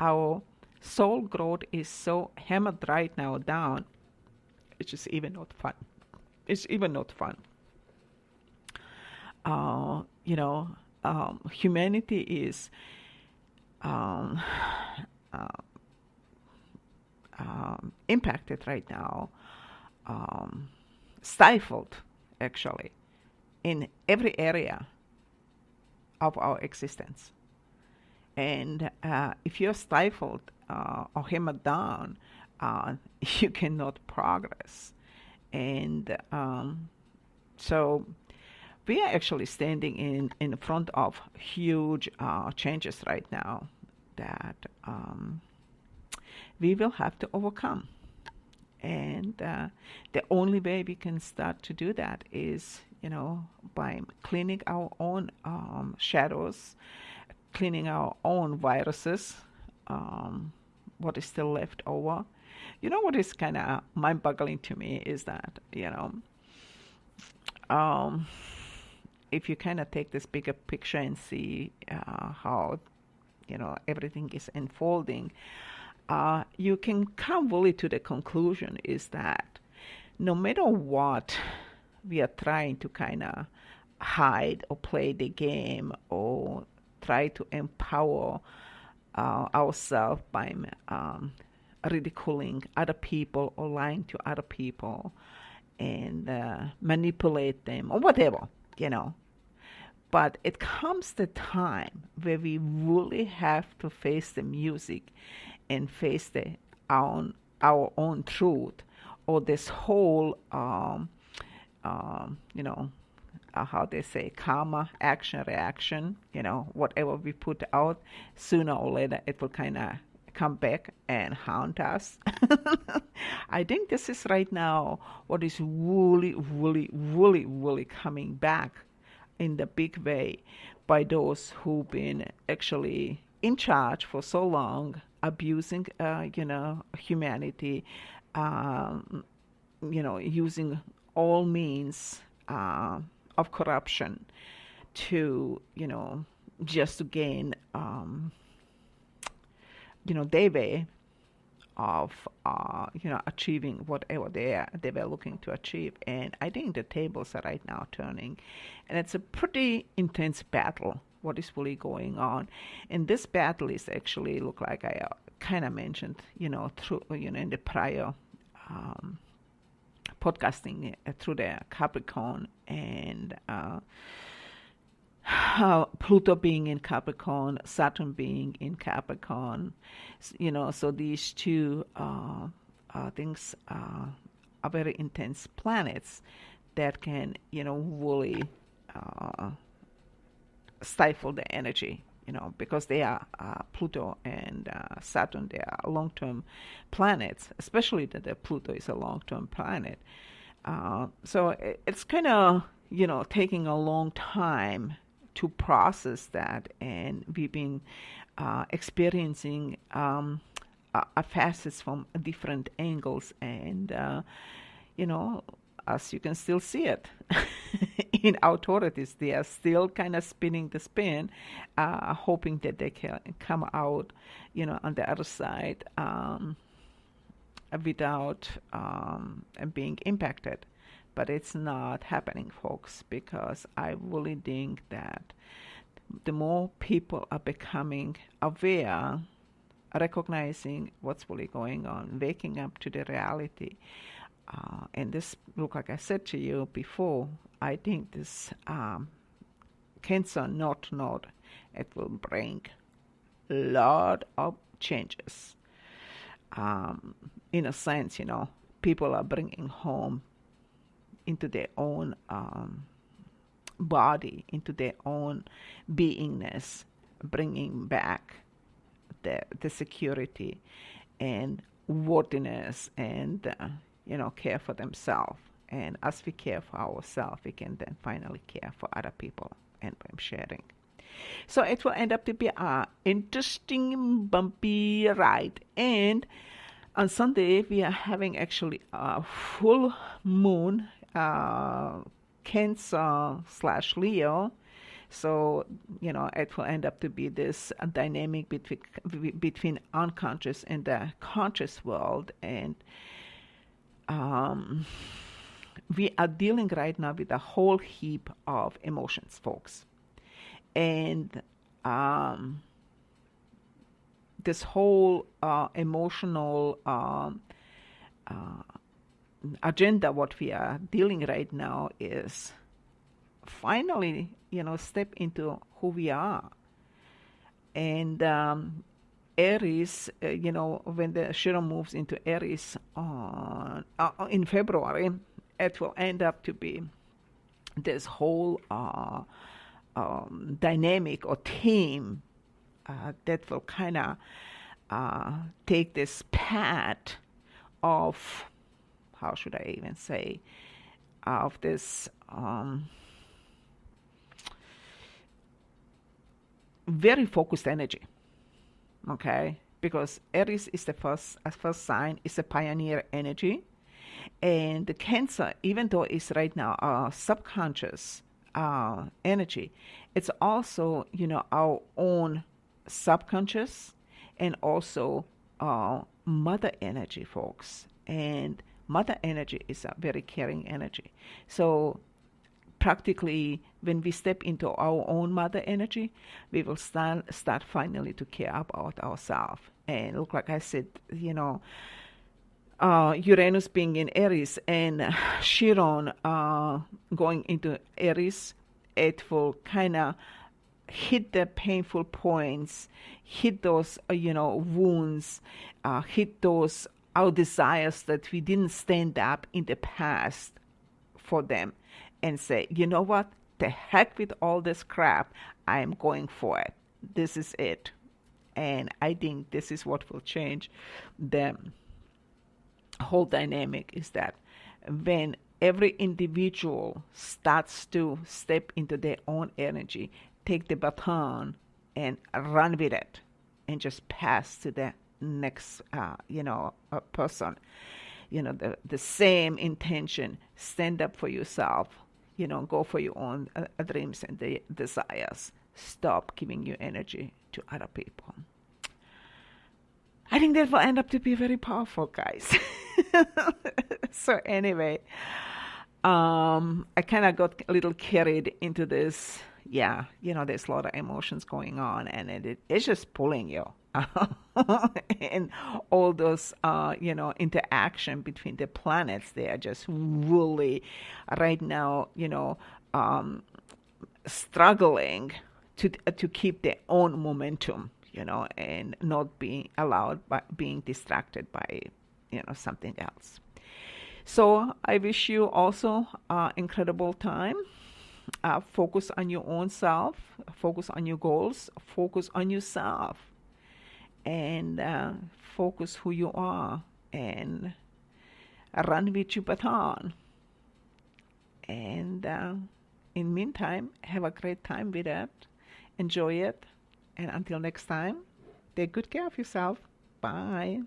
our soul growth is so hammered right now down. It's just even not fun. It's even not fun. You know, humanity is um, uh, impacted right now, um, stifled actually in every area of our existence. And if you're stifled or hammered down, you cannot progress. And so we are actually standing in front of huge changes right now that we will have to overcome. And the only way we can start to do that is, by cleaning our own shadows, cleaning our own viruses, what is still left over. What is kind of mind-boggling to me is that, um, if you kind of take this bigger picture and see how, everything is unfolding, you can come really to the conclusion is that no matter what we are trying to kind of hide or play the game or try to empower ourselves by ridiculing other people or lying to other people and manipulate them or whatever, But it comes the time where we really have to face the music and face our own truth, or this whole, how they say, karma, action, reaction, whatever we put out, sooner or later it will kind of come back and haunt us. I think this is right now what is really, really, really, really coming back in the big way by those who've been actually in charge for so long, abusing, humanity, using all means of corruption to, just to gain, their way of, achieving whatever they were looking to achieve. And I think the tables are right now turning, and it's a pretty intense battle. What is really going on? And this battle is actually, look like I kind of mentioned, through, in the prior podcasting through the Capricorn and Pluto being in Capricorn, Saturn being in Capricorn, so these two things are very intense planets that can, really stifle the energy, because they are Pluto and Saturn, they are long-term planets, especially that the Pluto is a long-term planet. So it's kind of, taking a long time to process that, and we've been experiencing facets from different angles, and as you can still see it in authorities, they are still kind of spinning the spin, hoping that they can come out, on the other side without being impacted. But it's not happening, folks, because I really think that the more people are becoming aware, recognizing what's really going on, waking up to the reality, and this, look, like I said to you before, I think this Cancer North Node, it will bring a lot of changes. In a sense, people are bringing home into their own body, into their own beingness, bringing back the security and worthiness and, care for themselves. And as we care for ourselves, we can then finally care for other people, and I'm sharing. So it will end up to be an interesting, bumpy ride. And on Sunday, we are having actually a full moon, Cancer/Leo. So, it will end up to be this dynamic between unconscious and the conscious world. And um, we are dealing right now with a whole heap of emotions, folks. And this whole emotional agenda, what we are dealing right now, is finally, step into who we are. And Aries, when the Chiron moves into Aries in February, it will end up to be this whole dynamic or theme that will kind of take this path of, how should I even say, of this very focused energy, okay? Because Aries is the first sign, is a pioneer energy. And the Cancer, even though it's right now our subconscious energy, it's also, our own subconscious, and also mother energy, folks. And mother energy is a very caring energy. So practically, when we step into our own mother energy, we will start finally to care about ourselves. And look, like I said, Uranus being in Aries and Chiron going into Aries, it will kind of hit the painful points, hit those, wounds, hit those our desires that we didn't stand up in the past for them, and say, you know what, the heck with all this crap, I am going for it. This is it. And I think this is what will change the whole dynamic, is that when every individual starts to step into their own energy, take the baton and run with it, and just pass to the next, person. The same intention. Stand up for yourself. Go for your own dreams and desires. Stop giving your energy to other people. I think that will end up to be very powerful, guys. So anyway, I kind of got a little carried into this. Yeah, there's a lot of emotions going on, and it's just pulling you. And all those, interaction between the planets, they are just really, right now, struggling to keep their own momentum, and not being allowed by being distracted by, something else. So I wish you also incredible time. Focus on your own self, focus on your goals, focus on yourself, and focus who you are, and run with your baton. And in meantime, have a great time with it. Enjoy it. And until next time, take good care of yourself. Bye.